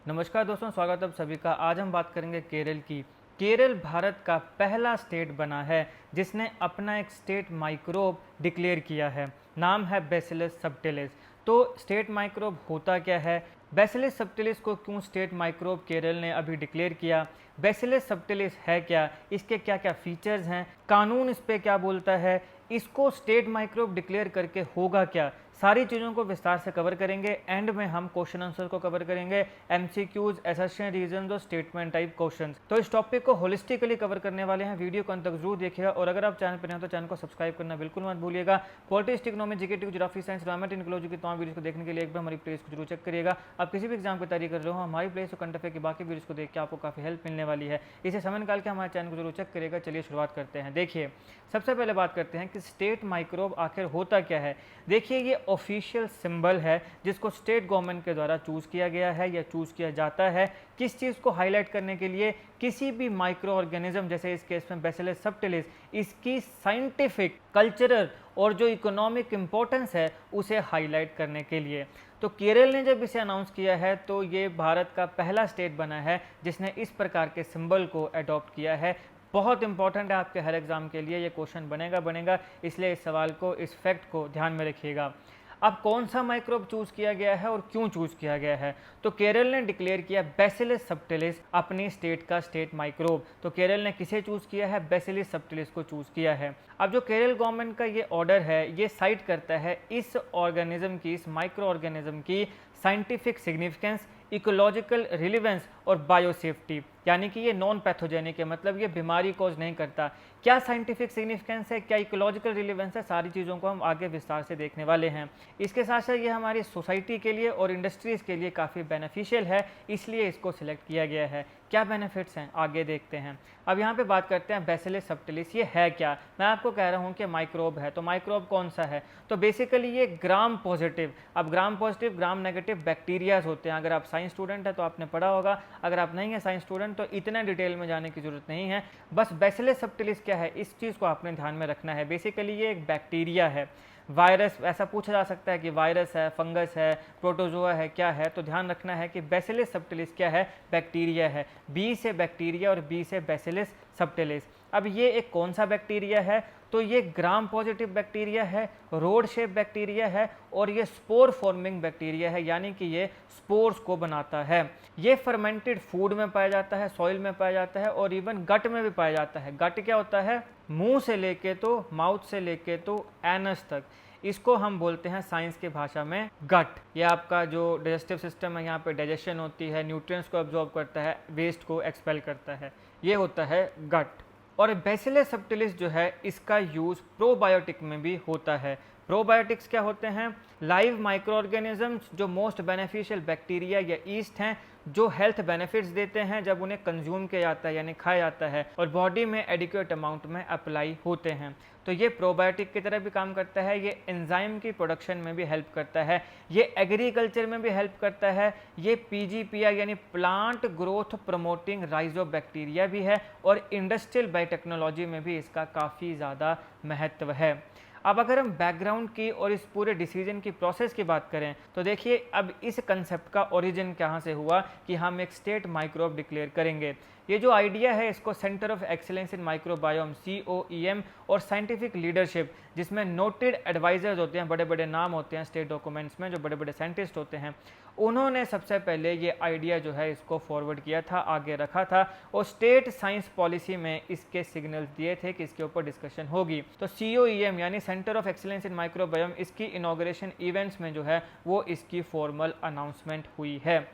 नमस्कार दोस्तों, स्वागत है आप सभी का। आज हम बात करेंगे केरल की। केरल भारत का पहला स्टेट बना है जिसने अपना एक स्टेट माइक्रोब डिक्लेयर किया है। नाम है बैसिलस सबटिलिस। तो स्टेट माइक्रोब होता क्या है, बैसिलस सबटिलिस को क्यों स्टेट माइक्रोब केरल ने अभी डिक्लेयर किया, बैसिलस सबटिलिस है क्या, इसके क्या क्या फीचर्स हैं, कानून इस पे क्या बोलता है, इसको स्टेट माइक्रोब डिक्लेयर करके होगा क्या, सारी चीज़ों को विस्तार से कवर करेंगे। एंड में हम क्वेश्चन आंसर को कवर करेंगे, एमसीक्यूज, असर्शन, रीजंस और स्टेटमेंट टाइप क्वेश्चंस। तो इस टॉपिक को होलिस्टिकली कवर करने वाले हैं। वीडियो को अंत तक जरूर देखिएगा और अगर आप चैनल पर हैं तो चैनल को सब्सक्राइब करना बिल्कुल मत भूलिएगा। Politics, economy, GK, geography, science, environment, ecology की तमाम वीडियो को देखने के लिए एक बार हमारी प्लेलिस्ट को जरूर चेक करिएगा। आप किसी भी एग्जाम की तैयारी कर रहे हो, हमारी प्लेलिस्ट करंट अफेयर की बाकी वीडियोस को देख के आपको काफी हेल्प मिलने वाली है। इसे समय निकाल के हमारे चैनल को जरूर चेक करिएगा। चलिए शुरुआत करते हैं। देखिए, सबसे पहले बात करते हैं कि स्टेट माइक्रोब आखिर होता क्या है। देखिए, ये ऑफिशियल सिंबल है जिसको स्टेट गवर्नमेंट के द्वारा चूज किया गया है या चूज किया जाता है। किस चीज़ को हाईलाइट करने के लिए, किसी भी माइक्रो ऑर्गेनिज्म, जैसे इस केस में बैसिलस सबटिलिस, इसकी साइंटिफिक, कल्चरल और जो इकोनॉमिक इंपॉर्टेंस है उसे हाईलाइट करने के लिए। तो केरल ने जब इसे अनाउंस किया है तो ये भारत का पहला स्टेट बना है जिसने इस प्रकार के सिंबल को अडॉप्ट किया है। बहुत इंपॉर्टेंट है आपके हर एग्जाम के लिए, ये क्वेश्चन बनेगा, इसलिए इस सवाल को, इस फैक्ट को ध्यान में रखिएगा। अब कौन सा माइक्रोब चूज किया गया है और क्यों चूज किया गया है, तो केरल ने डिक्लेयर किया बैसिलस सबटिलिस अपनी स्टेट का स्टेट माइक्रोब। तो केरल ने किसे चूज किया है, बैसिलस सबटिलिस को चूज किया है। अब जो केरल गवर्नमेंट का ये ऑर्डर है, ये साइट करता है इस ऑर्गेनिज्म की, इस माइक्रो ऑर्गेनिज्म की साइंटिफिक सिग्निफिकेंस, इकोलॉजिकल रिलेवेंस और बायोसेफ्टी, यानी कि ये नॉन पैथोजेनिक है, मतलब ये बीमारी कॉज नहीं करता। क्या साइंटिफिक सिग्निफिकेंस है, क्या इकोलॉजिकल रिलेवेंस है, सारी चीज़ों को हम आगे विस्तार से देखने वाले हैं। इसके साथ साथ ये हमारी सोसाइटी के लिए और इंडस्ट्रीज़ के लिए काफ़ी बेनिफिशियल है, इसलिए इसको सिलेक्ट किया गया है। क्या बेनिफिट्स हैं, आगे देखते हैं। अब यहाँ पे बात करते हैं बैसिलस सबटिलिस, ये है क्या। मैं आपको कह रहा हूँ कि माइक्रोब है, तो माइक्रोब कौन सा है, तो बेसिकली ये ग्राम पॉजिटिव, अब gram positive, gram negative bacterias होते हैं। अगर आप साइंस स्टूडेंट है तो आपने पढ़ा होगा, अगर आप नहीं है साइंस स्टूडेंट तो इतना डिटेल में जाने की जरूरत नहीं है। बस बैसिलस सबटिलिस क्या है, इस चीज़ को आपने ध्यान में रखना है। बेसिकली ये एक बैक्टीरिया है। वायरस, ऐसा पूछा जा सकता है कि वायरस है, फंगस है, प्रोटोजोआ है, क्या है, तो ध्यान रखना है कि बैसिलस सबटिलिस क्या है, बैक्टीरिया है। बी से बैक्टीरिया और बी से बैसिलस सबटिलिस। अब ये एक कौन सा बैक्टीरिया है, तो ये ग्राम पॉजिटिव बैक्टीरिया है, रोड शेप बैक्टीरिया है और ये स्पोर फॉर्मिंग बैक्टीरिया है, यानी कि ये स्पोर्स को बनाता है। ये फर्मेंटेड फूड में पाया जाता है, सॉइल में पाया जाता है और इवन गट में भी पाया जाता है। गट क्या होता है, मुंह से लेके तो, माउथ से लेके तो एनस तक, इसको हम बोलते हैं साइंस की भाषा में गट। ये आपका जो डाइजेस्टिव सिस्टम है, यहाँ पे डाइजेशन होती है, न्यूट्रिएंट्स को एब्जॉर्ब करता है, वेस्ट को एक्सपेल करता है, ये होता है गट। और बैसिलस सबटिलिस जो है, इसका यूज़ प्रोबायोटिक में भी होता है। प्रोबायोटिक्स क्या होते हैं, लाइव माइक्रो ऑर्गेनिजम्स जो मोस्ट बेनिफिशियल बैक्टीरिया या ईस्ट हैं, जो हेल्थ बेनिफिट्स देते हैं जब उन्हें कंज्यूम किया जाता है, यानी खाया जाता है और बॉडी में एडिक्वेट अमाउंट में अप्लाई होते हैं। तो ये प्रोबायोटिक की तरह भी काम करता है, ये एंजाइम की प्रोडक्शन में भी हेल्प करता है, ये एग्रीकल्चर में भी हेल्प करता है, ये पीजीपीआई यानी प्लांट ग्रोथ प्रमोटिंग राइजोबैक्टीरिया भी है और इंडस्ट्रियल बायोटेक्नोलॉजी में भी इसका काफ़ी ज़्यादा महत्व है। अब अगर हम बैकग्राउंड की और इस पूरे डिसीजन की प्रोसेस की बात करें तो देखिए, अब इस कंसेप्ट का ओरिजिन कहाँ से हुआ कि हम एक स्टेट माइक्रोब डिक्लेयर करेंगे। ये जो आइडिया है, इसको centre of excellence in microbiome COEM और साइंटिफिक लीडरशिप, जिसमें नोटेड एडवाइजर्स होते हैं, बड़े बड़े नाम होते हैं स्टेट डॉक्यूमेंट्स में, जो बड़े बड़े साइंटिस्ट होते हैं, उन्होंने सबसे पहले ये आइडिया जो है इसको फॉरवर्ड किया था, आगे रखा था और स्टेट साइंस पॉलिसी में इसके सिग्नल्स दिए थे कि इसके ऊपर डिस्कशन होगी। तो COEM यानी centre of excellence in microbiome, इसकी इनॉग्रेशन इवेंट्स में जो है वो इसकी फॉर्मल अनाउंसमेंट हुई है।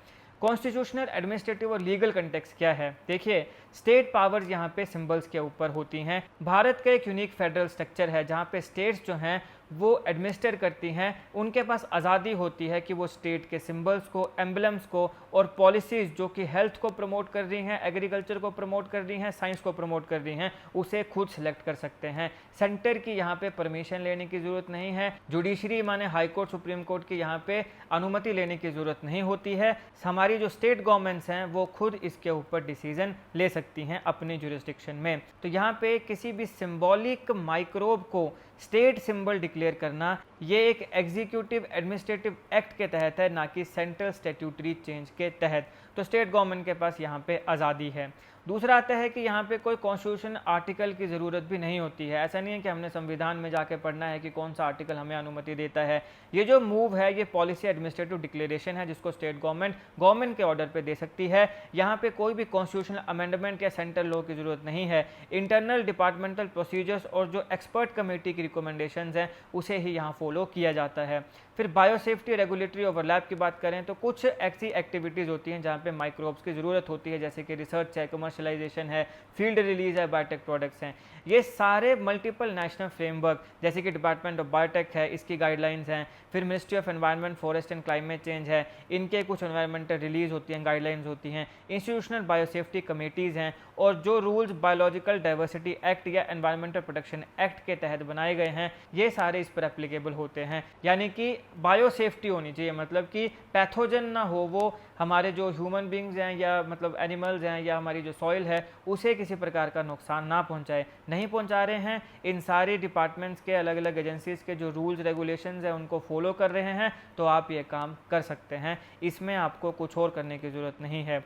कॉन्स्टिट्यूशनल, एडमिनिस्ट्रेटिव और लीगल कंटेक्स्ट क्या है, देखिए, स्टेट पावर्स यहाँ पे सिंबल्स के ऊपर होती हैं। भारत का एक यूनिक फेडरल स्ट्रक्चर है जहाँ पे स्टेट्स जो हैं वो एडमिनिस्टर करती हैं, उनके पास आज़ादी होती है कि वो स्टेट के सिंबल्स को, एम्बलम्स को और पॉलिसीज़ जो कि हेल्थ को प्रमोट कर रही हैं, एग्रीकल्चर को प्रमोट कर रही हैं, साइंस को प्रमोट कर रही हैं, उसे खुद सेलेक्ट कर सकते हैं। सेंटर की यहाँ पे परमिशन लेने की ज़रूरत नहीं है, जुडिशरी माने हाई कोर्ट, सुप्रीम कोर्ट की यहाँ पे अनुमति लेने की ज़रूरत नहीं होती है। हमारी जो स्टेट गवर्नमेंट्स हैं वो खुद इसके ऊपर डिसीजन ले सकती हैं अपने जुरिस्डिक्शन में। तो यहाँ पे किसी भी सिंबॉलिक माइक्रोब को स्टेट सिंबल डिक्लेयर करना ये एक एग्जीक्यूटिव एडमिनिस्ट्रेटिव एक्ट के तहत है, ना कि सेंट्रल स्टैट्यूटरी चेंज के तहत। तो स्टेट गवर्नमेंट के पास यहाँ पे आज़ादी है। दूसरा आता है कि यहाँ पे कोई कॉन्स्टिट्यूशन आर्टिकल की ज़रूरत भी नहीं होती है। ऐसा नहीं है कि हमने संविधान में जाके पढ़ना है कि कौन सा आर्टिकल हमें अनुमति देता है। ये जो मूव है ये पॉलिसी एडमिनिस्ट्रेटिव डिक्लेरेशन है, जिसको स्टेट गवर्नमेंट के ऑर्डर पे दे सकती है। यहाँ पे कोई भी कॉन्स्टिट्यूशनल अमेंडमेंट या सेंट्रल लॉ की ज़रूरत नहीं है। इंटरनल डिपार्टमेंटल प्रोसीजर्स और जो एक्सपर्ट कमेटी की रिकमेंडेशंस हैं उसे ही यहाँ फॉलो किया जाता है। फिर बायोसेफ्टी रेगुलेटरी ओवरलैप की बात करें तो कुछ ऐसी एक्टिविटीज़ होती हैं जहाँ पे माइक्रोब्स की ज़रूरत होती है, जैसे कि रिसर्च है, कमर्शलाइजेशन है, फील्ड रिलीज है, बायोटेक प्रोडक्ट्स हैं। ये सारे मल्टीपल नेशनल फ्रेमवर्क जैसे कि डिपार्टमेंट ऑफ बायोटेक है, इसकी गाइडलाइंस हैं। फिर ministry of environment, forest and climate change है, इनके कुछ एनवायरमेंटल रिलीज होती हैं, गाइडलाइंस होती हैं। इंस्टीट्यूशनल बायोसेफ्टी कमेटीज़ हैं, और जो रूल्स बायोलॉजिकल डाइवर्सिटी एक्ट या एनवायरमेंटल प्रोटेक्शन एक्ट के तहत बनाए गए हैं ये सारे इस पर एप्लीकेबल होते हैं। यानी कि बायोसेफ्टी होनी चाहिए, मतलब कि पैथोजन ना हो, वो हमारे जो ह्यूमन बींग्स हैं या मतलब एनिमल्स हैं या हमारी जो सॉइल है उसे किसी प्रकार का नुकसान ना पहुंचाए। नहीं पहुंचा रहे हैं, इन सारे डिपार्टमेंट्स के अलग अलग एजेंसीज़ के जो रूल्स रेगुलेशंस हैं उनको फॉलो कर रहे हैं तो आप ये काम कर सकते हैं। इसमें आपको कुछ और करने की ज़रूरत नहीं है।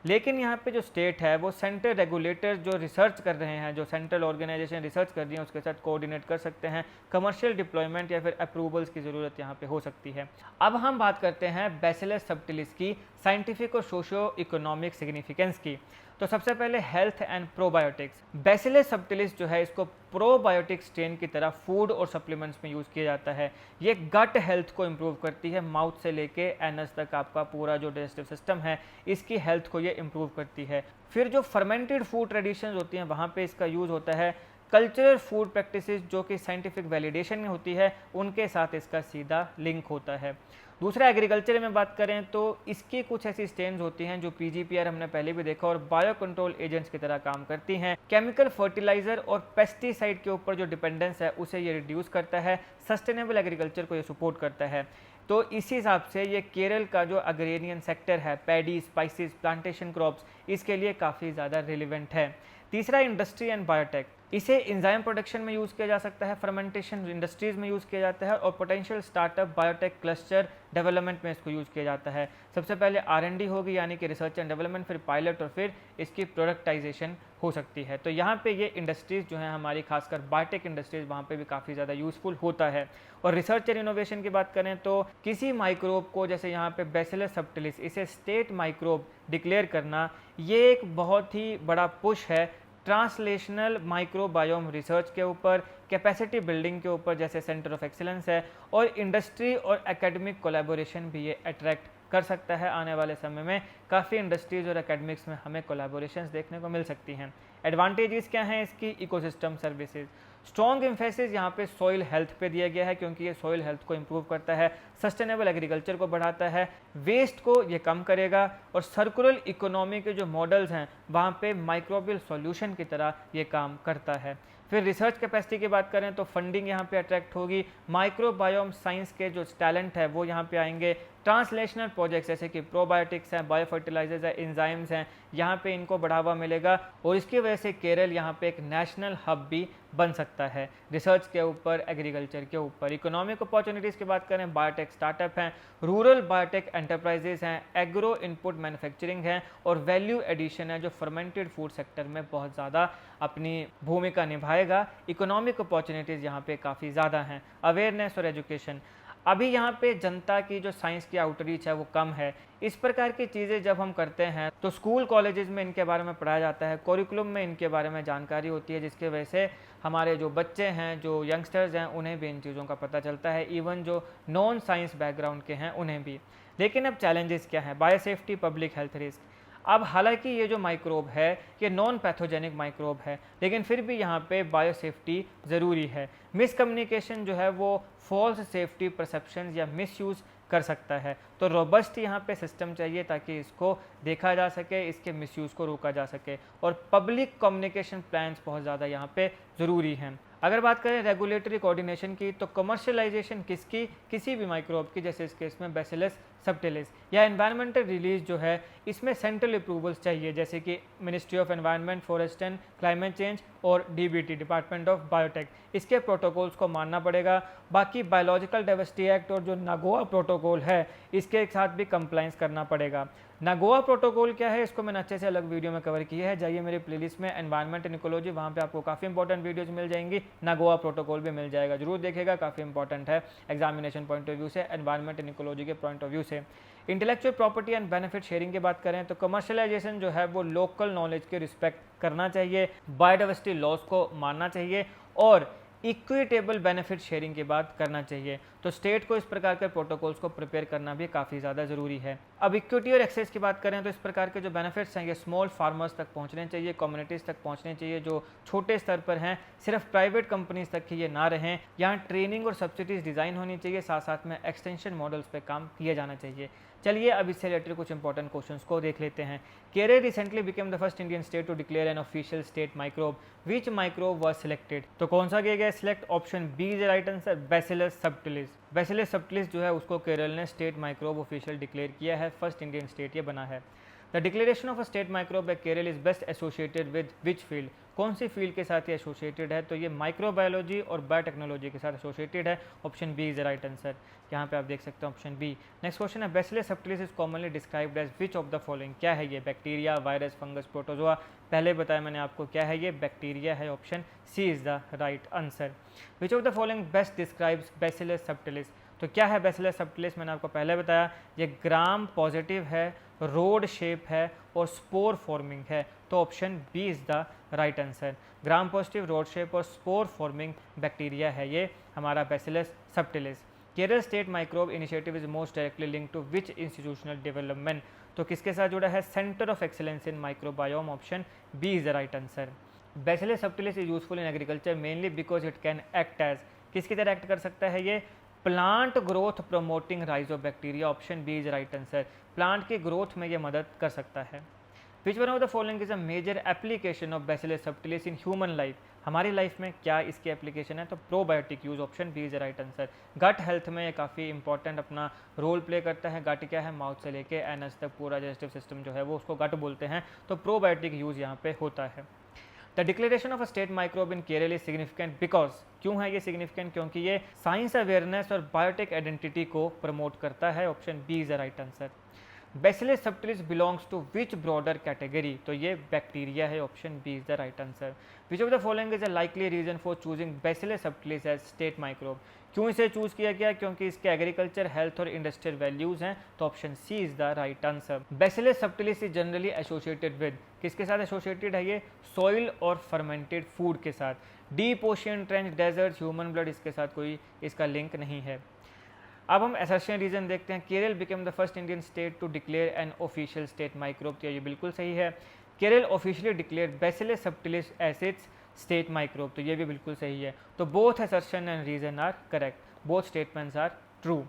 लेकिन यहाँ पे जो स्टेट है वो सेंट्रल रेगुलेटर जो रिसर्च कर रहे हैं, जो सेंट्रल ऑर्गेनाइजेशन रिसर्च कर रही है उसके साथ कोऑर्डिनेट कर सकते हैं। कमर्शियल डिप्लॉयमेंट या फिर अप्रूवल्स की ज़रूरत यहाँ पे हो सकती है। अब हम बात करते हैं बैसिलस सबटिलिस की साइंटिफिक और सोशियो इकोनॉमिक सिग्निफिकेंस की। तो सबसे पहले health and probiotics. Bacillus subtilis जो है इसको प्रोबायोटिक स्ट्रेन की तरह फूड और सप्लीमेंट्स में यूज़ किया जाता है। ये गट हेल्थ को इम्प्रूव करती है, माउथ से लेके एनस तक आपका पूरा जो डाइजेस्टिव सिस्टम है इसकी हेल्थ को ये इम्प्रूव करती है। फिर जो फर्मेंटेड फूड ट्रेडिशंस होती हैं वहाँ पे इसका यूज़ होता है। कल्चरल फूड प्रैक्टिसेस जो कि साइंटिफिक वैलिडेशन में होती है उनके साथ इसका सीधा लिंक होता है। दूसरा एग्रीकल्चर में बात करें तो इसकी कुछ ऐसी स्ट्रेन्स होती हैं जो पीजीपीआर हमने पहले भी देखा और बायो कंट्रोल एजेंट्स की तरह काम करती हैं। केमिकल फर्टिलाइजर और पेस्टिसाइड के ऊपर जो डिपेंडेंस है उसे ये रिड्यूस करता है, सस्टेनेबल एग्रीकल्चर को ये सपोर्ट करता है। तो इसी हिसाब से ये केरल का जो अग्रेरियन सेक्टर है, पैडी, स्पाइसेस, प्लांटेशन क्रॉप्स, इसके लिए काफ़ी ज़्यादा रिलेवेंट है। तीसरा इंडस्ट्री एंड बायोटेक। इसे एंजाइम प्रोडक्शन में यूज़ किया जा सकता है, फर्मेंटेशन इंडस्ट्रीज़ में यूज़ किया जाता है और potential startup biotech cluster development में इसको यूज़ किया जाता है। सबसे पहले R&D होगी यानी कि रिसर्च एंड डेवलपमेंट, फिर पायलट और फिर इसकी प्रोडक्टाइजेशन हो सकती है। तो यहाँ पे ये इंडस्ट्रीज़ जो हैं हमारी, खासकर बायोटेक इंडस्ट्रीज़, वहाँ पे भी काफ़ी ज़्यादा यूज़फुल होता है। और रिसर्च एंड इनोवेशन की बात करें तो किसी माइक्रोब को, जैसे यहाँ पे बैसिलस सबटिलिस, इसे स्टेट माइक्रोब डिक्लेयर करना ये एक बहुत ही बड़ा पुश है ट्रांसलेशनल माइक्रोबायोम रिसर्च के ऊपर, कैपेसिटी बिल्डिंग के ऊपर जैसे सेंटर ऑफ एक्सीलेंस है, और इंडस्ट्री और एकेडमिक कोलैबोरेशन भी ये अट्रैक्ट कर सकता है। आने वाले समय में काफ़ी इंडस्ट्रीज़ और एकेडमिक्स में हमें कोलैबोरेशंस देखने को मिल सकती हैं। एडवांटेजेस क्या हैं इसकी? Ecosystem services. स्ट्रॉन्ग एम्फेसिस यहाँ पे सॉइल हेल्थ पे दिया गया है क्योंकि ये सॉइल हेल्थ को इम्प्रूव करता है, सस्टेनेबल एग्रीकल्चर को बढ़ाता है, वेस्ट को ये कम करेगा, और सर्कुलर इकोनॉमी के जो मॉडल्स हैं वहाँ पे माइक्रोबियल सॉल्यूशन की तरह ये काम करता है। फिर रिसर्च कैपेसिटी की बात करें तो फंडिंग यहाँ पे अट्रैक्ट होगी, माइक्रोबायोम साइंस के जो टैलेंट है वो यहाँ पे आएंगे, ट्रांसलेशनल प्रोजेक्ट्स जैसे कि प्रोबायोटिक्स हैं, बायोफर्टिलाइजर्स हैं, एंजाइम्स हैं, यहाँ पे इनको बढ़ावा मिलेगा और इसकी वजह से केरल यहाँ पे एक नेशनल हब भी बन सकता है रिसर्च के ऊपर, एग्रीकल्चर के ऊपर। इकोनॉमिक अपॉर्चुनिटीज़ की बात करें, बायोटेक स्टार्टअप हैं, रूरल बायोटेक एंटरप्राइजेज हैं, एग्रो इनपुट मैन्युफैक्चरिंग है और वैल्यू एडिशन है जो फर्मेंटेड फूड सेक्टर में बहुत ज़्यादा अपनी भूमिका निभाएगा। इकोनॉमिक अपॉर्चुनिटीज़ यहाँ पे काफ़ी ज़्यादा हैं। अवेयरनेस और एजुकेशन, अभी यहाँ पे जनता की जो साइंस की आउटरीच है वो कम है। इस प्रकार की चीज़ें जब हम करते हैं तो स्कूल कॉलेजेस में इनके बारे में पढ़ाया जाता है, करिकुलम में इनके बारे में जानकारी होती है, जिसकी वजह से हमारे जो बच्चे हैं, जो यंगस्टर्स हैं, उन्हें भी इन चीज़ों का पता चलता है, इवन जो नॉन साइंस बैकग्राउंड के हैं उन्हें भी। लेकिन अब चैलेंजेस क्या हैं? Biosafety, public health risk. अब हालांकि ये जो माइक्रोब है ये नॉन पैथोजेनिक माइक्रोब है, लेकिन फिर भी यहाँ पे बायोसेफ्टी ज़रूरी है। मिसकम्युनिकेशन जो है वो फॉल्स सेफ्टी परसेप्शन या मिसयूज़ कर सकता है, तो रोबस्ट यहाँ पे सिस्टम चाहिए ताकि इसको देखा जा सके, इसके मिसयूज़ को रोका जा सके, और पब्लिक कम्युनिकेशन प्लान्स बहुत ज़्यादा यहाँ पे ज़रूरी हैं। अगर बात करें रेगुलेटरी कोऑर्डिनेशन की तो कमर्शियलाइजेशन किसकी? किसी भी माइक्रोब की, जैसे इस केस में बैसिलस सबटिलिस। यह एनवायरमेंटल रिलीज जो है इसमें सेंट्रल अप्रूवल्स चाहिए, जैसे कि ministry of environment, forest and climate change और डीबीटी, डिपार्टमेंट ऑफ बायोटेक, इसके प्रोटोकॉल्स को मानना पड़ेगा। बाकी बायोलॉजिकल डाइवर्सिटी एक्ट और जो नागोआ प्रोटोकॉल है इसके साथ भी कंप्लाइंस करना पड़ेगा। नागोआ प्रोटोकॉल क्या है इसको मैंने अच्छे से अलग वीडियो में कवर किया है, जाइए मेरी प्लेलिस्ट में एनवायरनमेंट एंड इकोलॉजी, वहाँ पे आपको काफ़ी इंपॉर्टेंट वीडियोज मिल जाएंगी। नागोआ प्रोटोकॉल भी मिल जाएगा, जरूर देखेगा, काफ़ी इंपॉर्टेंट है एग्जामिनेशन पॉइंट ऑफ व्यू से, एनवायरनमेंट एंड इकोलॉजी के पॉइंट ऑफ व्यू से। Intellectual property and benefit sharing की बात करें तो कमर्शलाइजेशन जो है वो लोकल नॉलेज के रिस्पेक्ट करना चाहिए, बायोडाइवर्सिटी लॉस को मानना चाहिए और इक्विटेबल बेनिफिट शेयरिंग की बात करना चाहिए। तो स्टेट को इस प्रकार के प्रोटोकॉल्स को प्रिपेयर करना भी काफ़ी ज़्यादा ज़रूरी है। अब इक्विटी और एक्सेस की बात करें तो इस प्रकार के जो बेनिफिट्स हैं ये स्मॉल फार्मर्स तक पहुंचने चाहिए, कम्युनिटीज़ तक पहुंचने चाहिए जो छोटे स्तर पर हैं, सिर्फ प्राइवेट कंपनीज तक ही ये ना रहें। यहाँ ट्रेनिंग और सब्सिडीज डिज़ाइन होनी चाहिए, साथ साथ में एक्सटेंशन मॉडल्स पर काम किया जाना चाहिए। चलिए अब इससे रिलेटेड कुछ इंपॉर्टेंट क्वेश्चंस को देख लेते हैं। Kerala recently became the first Indian state to declare an official state microbe, which microbe was selected? तो कौन सा किया गया select? Option B is right answer, Bacillus subtilis. Bacillus subtilis जो है उसको केरल ने स्टेट माइक्रोब ऑफिशियल डिक्लेयर किया है, फर्स्ट इंडियन स्टेट ये बना है। The declaration of a state microbe by Kerala is best associated with which field? कौन सी फील्ड के साथ ये एसोसिएटेड है? तो ये माइक्रोबायोलॉजी और बायोटेक्नोलॉजी के साथ एसोसिएटेड है, option B is right answer. यहाँ पे आप देख सकते हैं ऑप्शन बी। नेक्स्ट क्वेश्चन है, Bacillus subtilis is commonly described as which of the following? क्या है ये? Bacteria, virus, fungus, protozoa? पहले बताया मैंने आपको क्या है ये, बैक्टीरिया है, option C is the right answer. Which of the following best describes Bacillus subtilis? तो क्या है बैसिलस सबटिलिस? मैंने आपको पहले बताया ये ग्राम पॉजिटिव है, रोड शेप है और स्पोर फॉर्मिंग है, तो option B is the right answer. Gram positive, rod shape और स्पोर फॉर्मिंग बैक्टीरिया है ये हमारा Bacillus subtilis. Kerala state microbe initiative is most directly link to which institutional development? तो किसके साथ जुड़ा है? Centre of excellence in microbiome, option B is the right answer. Bacillus subtilis is useful in agriculture mainly because it can act as, किसकी तरह act कर सकता है ये? Plant growth promoting rhizobacteria, option B is right answer. Plant की growth में ये मदद कर सकता है। Which one of the following is a major application of Bacillus subtilis in human life? हमारी लाइफ में क्या इसकी एप्लीकेशन है? तो probiotic use, option B is right answer. Gut health में ये काफ़ी इंपॉर्टेंट अपना रोल प्ले करता है। गट क्या है? माउथ से लेके एनस तक पूरा डाइजेस्टिव सिस्टम जो है वो उसको गट बोलते हैं, तो प्रोबायोटिक यूज यहाँ पे होता है। The declaration of a state microbe in Kerala is significant because, क्यों है ये सिग्निफिकेंट? क्योंकि ये साइंस अवेयरनेस और बायोटेक आइडेंटिटी को प्रमोट करता है, option B is the right answer. Bacillus subtilis belongs to which broader category? तो ये बैक्टीरिया है, option B is the right answer. Which of the following is a likely reason for choosing Bacillus subtilis as state microbe? क्यों इसे choose किया गया? क्योंकि इसके agriculture, health और इंडस्ट्रियल वैल्यूज हैं, तो option C is the right answer. Bacillus subtilis is generally associated with, किसके साथ एसोसिएटेड है ये? सॉइल और फर्मेंटेड फूड के साथ। Deep ocean, trench, desert, human blood, इसके साथ कोई इसका लिंक नहीं है। अब हम असर्शन रीजन देखते हैं। Kerala became the first Indian state to declare an official state microbe, तो ये बिल्कुल सही है। Kerala officially declare Bacillus subtilis as its state microbe, तो ये भी बिल्कुल सही है। तो both assertion and reason are correct, both statements are true.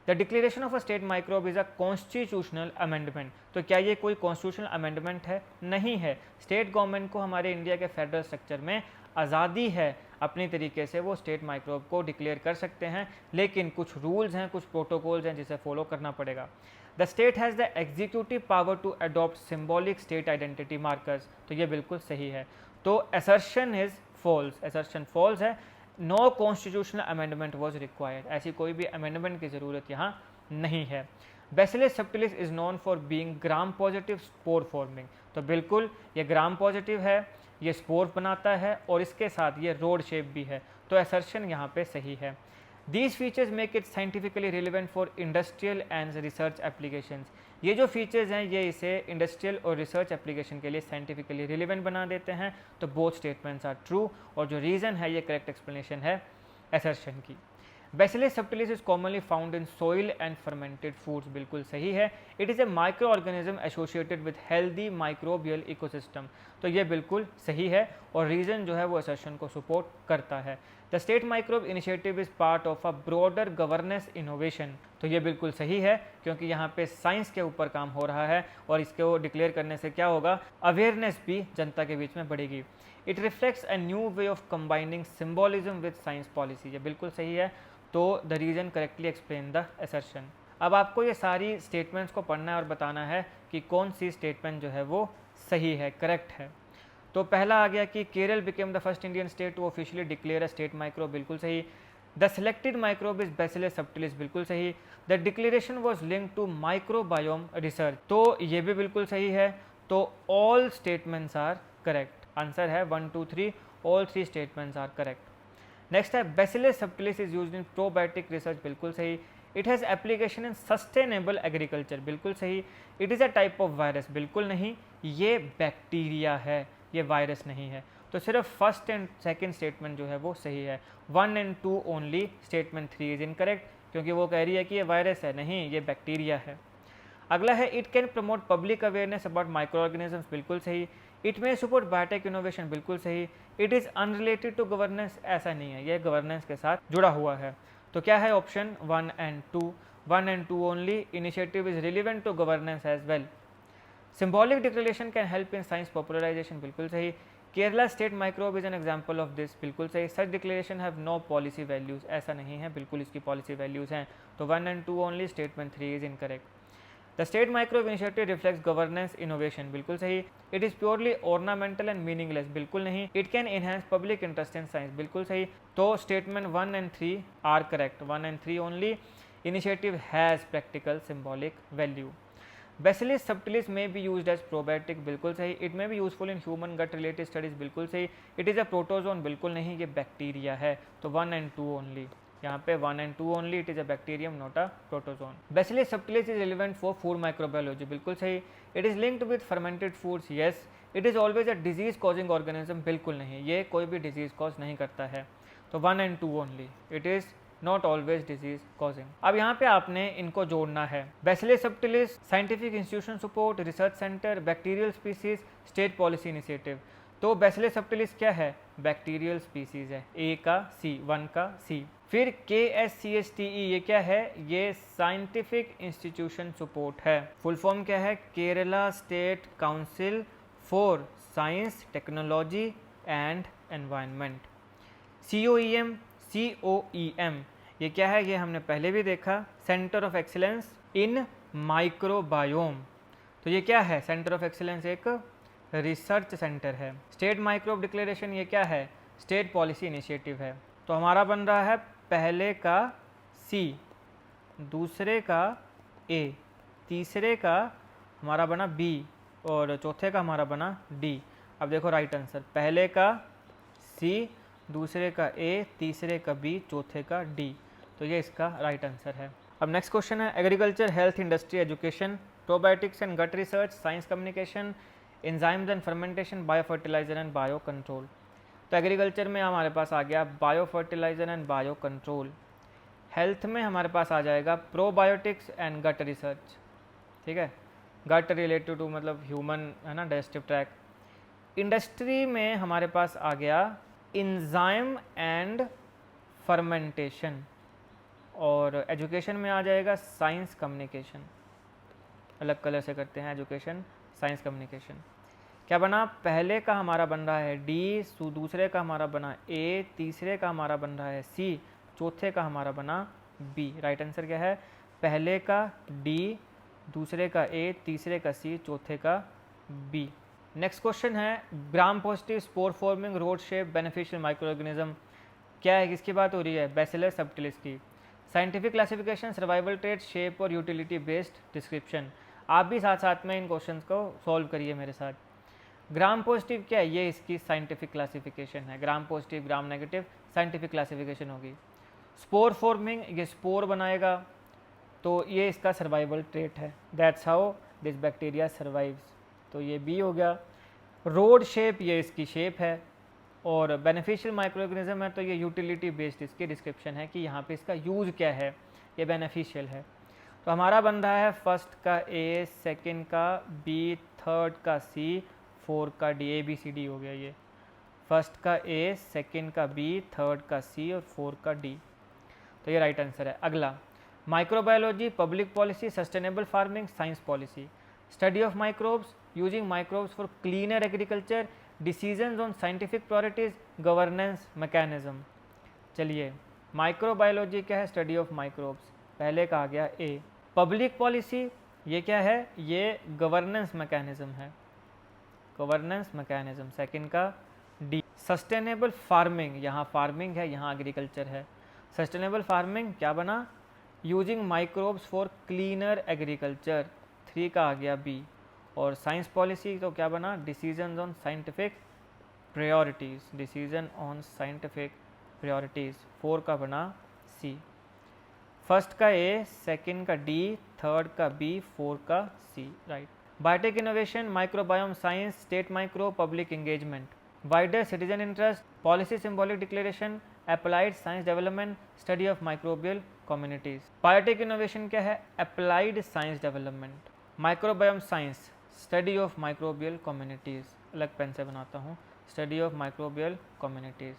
The declaration of a state microbe is a constitutional amendment, तो क्या ये कोई कॉन्स्टिट्यूशनल अमेंडमेंट है? नहीं है। स्टेट गवर्नमेंट को हमारे इंडिया के फेडरल स्ट्रक्चर में आज़ादी है, अपनी तरीके से वो स्टेट माइक्रोब को डिक्लेयर कर सकते हैं, लेकिन कुछ रूल्स हैं, कुछ प्रोटोकॉल्स हैं जिसे फॉलो करना पड़ेगा। The state has the executive power to adopt symbolic state identity markers, तो ये बिल्कुल सही है। तो assertion is false, assertion false है। No constitutional amendment was required, ऐसी कोई भी अमेंडमेंट की ज़रूरत यहाँ नहीं है। Bacillus subtilis is known for being gram positive spore forming, तो बिल्कुल ये ग्राम पॉजिटिव है, ये स्पोर बनाता है और इसके साथ ये रोड शेप भी है, तो असर्शन यहाँ पे सही है। These features make it scientifically relevant for industrial and research applications, ये जो फीचर्स हैं ये इसे इंडस्ट्रियल और रिसर्च एप्लीकेशन के लिए साइंटिफिकली रिलेवेंट बना देते हैं, तो बोथ स्टेटमेंट्स आर ट्रू और जो रीज़न है ये करेक्ट एक्सप्लेनेशन है असर्शन की। Bacillus subtilis is commonly found in soil and fermented foods, बिल्कुल सही है। It is a micro organism associated with healthy microbial ecosystem, तो ये बिल्कुल सही है और रीज़न जो है वो असर्शन को सपोर्ट करता है। The state microbe initiative is part of a broader governance innovation, तो ये बिल्कुल सही है क्योंकि यहाँ पे साइंस के ऊपर काम हो रहा है और इसको डिक्लेयर करने से क्या होगा? अवेयरनेस भी जनता के बीच में बढ़ेगी। It reflects a new way of combining symbolism with science policy, ये बिल्कुल सही है। तो the reason correctly explain the assertion. अब आपको ये सारी स्टेटमेंट्स को पढ़ना है और बताना है कि कौन सी स्टेटमेंट जो है वो सही है, करेक्ट है। तो पहला आ गया कि Kerala became the first Indian state to officially declare a state microbe, बिल्कुल सही। The selected microbe is Bacillus subtilis, बिल्कुल सही। The declaration was link to microbiome research, तो ये भी बिल्कुल सही है। तो all statements are correct, answer है 1 2 3, all 3 statements are correct. Next है Bacillus subtilis is used in probiotic research, बिल्कुल सही। It has application in sustainable agriculture, बिल्कुल सही। It is a type of virus, बिल्कुल नहीं, ये बैक्टीरिया है, ये वायरस नहीं है। तो सिर्फ फर्स्ट एंड सेकंड स्टेटमेंट जो है वो सही है। 1 and 2 only, statement 3 is incorrect, क्योंकि वो कह रही है कि ये वायरस है, नहीं, ये बैक्टीरिया है। अगला है it can promote public awareness about micro organisms, बिल्कुल सही। It may support biotech innovation, बिल्कुल सही। It is unrelated to governance, ऐसा नहीं है, ये गवर्नेंस के साथ जुड़ा हुआ है। तो क्या है option 1 and 2, 1 and 2 only. Initiative is relevant to governance as well. Symbolic declaration can help in science popularization, बिल्कुल सही। Kerala state microbe is an example of this, बिल्कुल सही। Such declaration have no policy values, ऐसा नहीं है, बिल्कुल इसकी policy values हैं। तो 1 and 2 only, statement 3 is incorrect. The state microbe initiative reflects governance innovation, बिल्कुल सही। It is purely ornamental and meaningless, बिल्कुल नहीं। It can enhance public interest in science, बिल्कुल सही। तो statement 1 and 3 are correct, 1 and 3 only. Initiative has practical symbolic value. Bacillus subtilis may be used as probiotic, बिल्कुल सही। It may be useful in human gut related studies, बिल्कुल सही। It is a protozoan, बिल्कुल नहीं, ये bacteria है। तो 1 and 2 only, यहाँ पे 1 and 2 only. It is a bacterium, not a protozoan. Bacillus subtilis is relevant for food microbiology, बिल्कुल सही। It is linked with fermented foods, yes. It is always a disease causing organism, बिल्कुल नहीं, ये कोई भी disease cause नहीं करता है। तो 1 and 2 only, it is not always disease causing. अब यहाँ पे आपने इनको जोड़ना है। Bacillus subtilis, scientific institution support, research centre, bacterial species, state policy initiative. तो बैसिलस सबटिलिस क्या है? बैक्टीरियल स्पीसीज है, ए का सी, 1 का सी। फिर KSCSTE, ये क्या है? ये साइंटिफिक इंस्टीट्यूशन सपोर्ट है। फुल फॉर्म क्या है? Kerala state council for science, technology and environment. COEM, ये क्या है? ये हमने पहले भी देखा, centre of excellence in microbiome. तो ये क्या है? सेंटर ऑफ एक्सीलेंस एक रिसर्च सेंटर है। स्टेट माइक्रोब डिक्लेरेशन, ये क्या है? स्टेट पॉलिसी इनिशिएटिव है। तो हमारा बन रहा है पहले का C, दूसरे का A, तीसरे का हमारा बना B और चौथे का हमारा बना D। अब देखो राइट आंसर, पहले का C, दूसरे का A, तीसरे का B, चौथे का D। तो ये इसका राइट आंसर है। अब नेक्स्ट क्वेश्चन है agriculture, health, industry, education, probiotics and gut research, science communication, enzymes and fermentation, bio fertilizer and bio control. तो एग्रीकल्चर में हमारे पास आ गया bio fertilizer and bio control. Health में हमारे पास आ जाएगा प्रोबायोटिक्स एंड गट रिसर्च, ठीक है, गट रिलेटेड टू मतलब ह्यूमन है ना, डाइजेस्टिव ट्रैक। इंडस्ट्री में हमारे पास आ गया एंजाइम एंड फर्मेंटेशन, और एजुकेशन में आ जाएगा साइंस कम्युनिकेशन। अलग कलर से करते हैं, एजुकेशन, साइंस कम्युनिकेशन। क्या बना? पहले का हमारा बन रहा है D, दूसरे का हमारा बना A, तीसरे का हमारा बन रहा है C, चौथे का हमारा बना B। राइट आंसर क्या है? पहले का D, दूसरे का A, तीसरे का C, चौथे का B। नेक्स्ट क्वेश्चन है ग्राम positive spore forming rod shape beneficial micro organism. क्या है, किसकी बात हो रही है? बैसिलस सबटिलिस की। Scientific classification, survival trait, shape और यूटिलिटी बेस्ड डिस्क्रिप्शन। आप भी साथ साथ में इन क्वेश्चंस को सॉल्व करिए मेरे साथ। ग्राम पॉजिटिव क्या है? ये इसकी साइंटिफिक क्लासिफिकेशन है। Gram positive, gram negative, scientific classification होगी। स्पोर फॉर्मिंग, ये स्पोर बनाएगा, तो ये इसका सर्वाइवल ट्रेट है, that's how this bacteria survives. तो ये बी हो गया। रोड शेप, ये इसकी शेप है, और बेनिफिशियल माइक्रो ऑर्गेनिज्म है, तो ये यूटिलिटी बेस्ड इसकी डिस्क्रिप्शन है कि यहाँ पे इसका यूज क्या है, ये बेनिफिशियल है। तो हमारा बन रहा है फर्स्ट का A, सेकंड का B, थर्ड का C, फोर्थ का D, ABCD हो गया ये। फर्स्ट का A, सेकंड का B, थर्ड का C और फोर्थ का D। तो ये राइट आंसर है। अगला, microbiology, public policy, sustainable farming, science policy. Study of microbes, using microbes for cleaner agriculture, decisions on scientific priorities, governance mechanism. चलिए, माइक्रोबायोलॉजी क्या है? Study of microbes. पहले का आ गया A, पब्लिक पॉलिसी ये क्या है, ये गवर्नेंस मैकेनिज्म है, गवर्नेंस मैकेनिज्म। सेकंड का डी। सस्टेनेबल फार्मिंग, यहाँ फार्मिंग है, यहाँ एग्रीकल्चर है। सस्टेनेबल फार्मिंग क्या बना, using microbes for cleaner agriculture, 3 का आ गया बी। और साइंस पॉलिसी तो क्या बना, decision on scientific priorities, decision on scientific priorities, 4 का बना सी। फर्स्ट का ए, सेकंड का डी, थर्ड का बी, 4 का C, right. Biotech innovation, microbiome science, state micro, public engagement, wider citizen interest, policy symbolic declaration, applied science development, study of microbial communities. Biotech innovation क्या है, applied science development. Microbiome science, study of microbial communities, अलग pen से बनाता हूँ, study of microbial communities.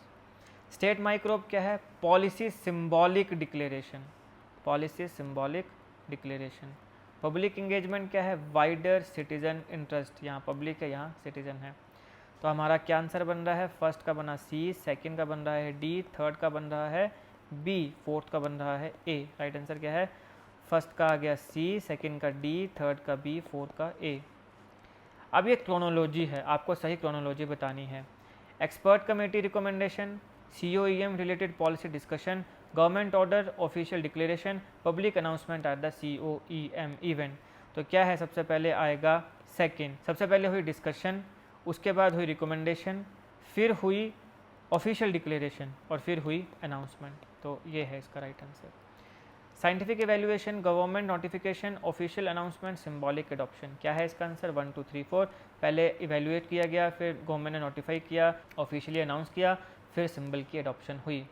State microbe क्या है, policy symbolic declaration, policy symbolic declaration. Public engagement क्या है, वाइडर सिटीजन इंटरेस्ट, यहाँ पब्लिक है, यहाँ सिटीजन है। तो हमारा क्या आंसर बन रहा है, फर्स्ट का बना सी, सेकंड का बन रहा है डी, थर्ड का बन रहा है बी, फोर्थ का बन रहा है ए। राइट आंसर क्या है, फर्स्ट का आ गया सी, सेकंड का डी, थर्ड का बी, फोर्थ का ए। अब ये क्रोनोलॉजी है, आपको सही क्रोनोलॉजी बतानी है। Expert committee recommendation, COEM related policy discussion, government order, official declaration, public announcement at the COEM event. तो क्या है, सबसे पहले आएगा सेकंड। सबसे पहले हुई डिस्कशन, उसके बाद हुई रिकमेंडेशन, फिर हुई ऑफिशियल डिक्लेरेशन और फिर हुई अनाउंसमेंट। तो ये है इसका right answer. Scientific evaluation, government notification, official announcement, symbolic adoption. क्या है इसका आंसर, 1 2 3 4। पहले इवेल्युएट किया गया, फिर गवर्नमेंट ने नोटिफाई किया, ऑफिशियली अनाउंस किया, फिर सिंबल की एडॉप्शन हुई।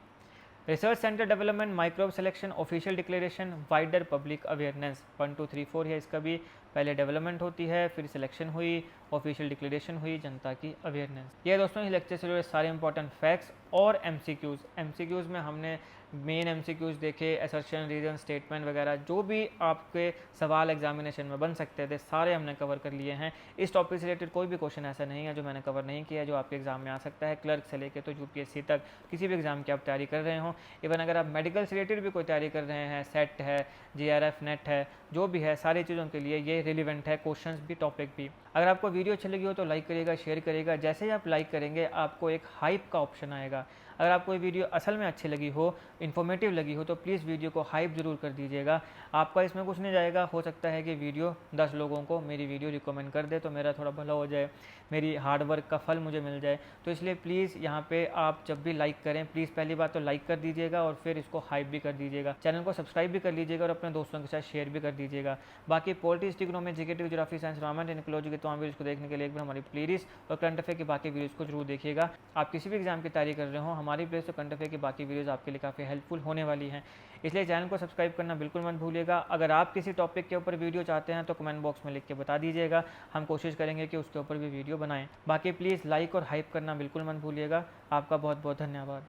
Research centre development, microbe selection, official declaration, wider public awareness. 1 2 3 4 है इसका भी, पहले डेवलपमेंट होती है, फिर सिलेक्शन हुई, ऑफिशियल डिक्लेरेशन हुई, जनता की अवेयरनेस। ये दोस्तों इस लेक्चर से जुड़े सारे इंपॉर्टेंट फैक्ट्स और एमसीक्यूज़ में हमने मेन एमसीक्यूज़ देखे, असर्शन, रीजन, स्टेटमेंट वगैरह, जो भी आपके सवाल एग्जामिनेशन में बन सकते थे सारे हमने कवर कर लिए हैं। इस टॉपिक से रिलेटेड कोई भी क्वेश्चन ऐसा नहीं है जो मैंने कवर नहीं किया है, जो आपके एग्जाम में आ सकता है। क्लर्क से लेकर तो UPSC तक किसी भी एग्जाम की आप तैयारी कर रहे हो, इवन अगर आप मेडिकल से रिलेटेड भी कोई तैयारी कर रहे हैं, सेट है, JRF नेट है, जो भी है, सारी चीज़ों के लिए ये रिलेवेंट है, क्वेश्चंस भी, टॉपिक भी। अगर आपको वीडियो अच्छी लगी हो तो लाइक करिएगा, शेयर करिएगा। जैसे ही आप लाइक करेंगे आपको एक हाइप का ऑप्शन आएगा। अगर आपको ये वीडियो असल में अच्छी लगी हो, इन्फॉर्मेटिव लगी हो, तो प्लीज़ वीडियो को हाइप ज़रूर कर दीजिएगा। आपका इसमें कुछ नहीं जाएगा, हो सकता है कि वीडियो 10 लोगों को मेरी वीडियो रिकमेंड कर दे, तो मेरा थोड़ा भला हो जाए, मेरी हार्डवर्क का फल मुझे मिल जाए। तो इसलिए प्लीज़ यहाँ पे आप जब भी लाइक करें, प्लीज़ पहली बात तो लाइक कर दीजिएगा और फिर इसको हाइप भी कर दीजिएगा। चैनल को सब्सक्राइब भी कर लीजिएगा और अपने दोस्तों के साथ शेयर भी कर दीजिएगा। बाकी politics, economy, GK, geography, science, environment, ecology के तमाम वीडियोज़ को देखने के लिए एक बार हमारी प्लेलिस्ट और करंट अफेयर की बाकी वीडियोज़ को जरूर देखिएगा। आप किसी भी एग्जाम की तैयारी कर रहे हो, हमारी प्लेलिस्ट और करंट अफेयर की बाकी वीडियोज़ आपके लिए काफ़ी हेल्पफुल होने वाली हैं, इसलिए चैनल को सब्सक्राइब करना बिल्कुल मत भूलिएगा। अगर आप किसी टॉपिक के ऊपर वीडियो चाहते हैं तो कमेंट बॉक्स में लिख के बता दीजिएगा, हम कोशिश करेंगे कि उसके ऊपर भी वीडियो बनाएं। बाकी प्लीज़ लाइक और हाइप करना बिल्कुल मत भूलिएगा। आपका बहुत बहुत धन्यवाद।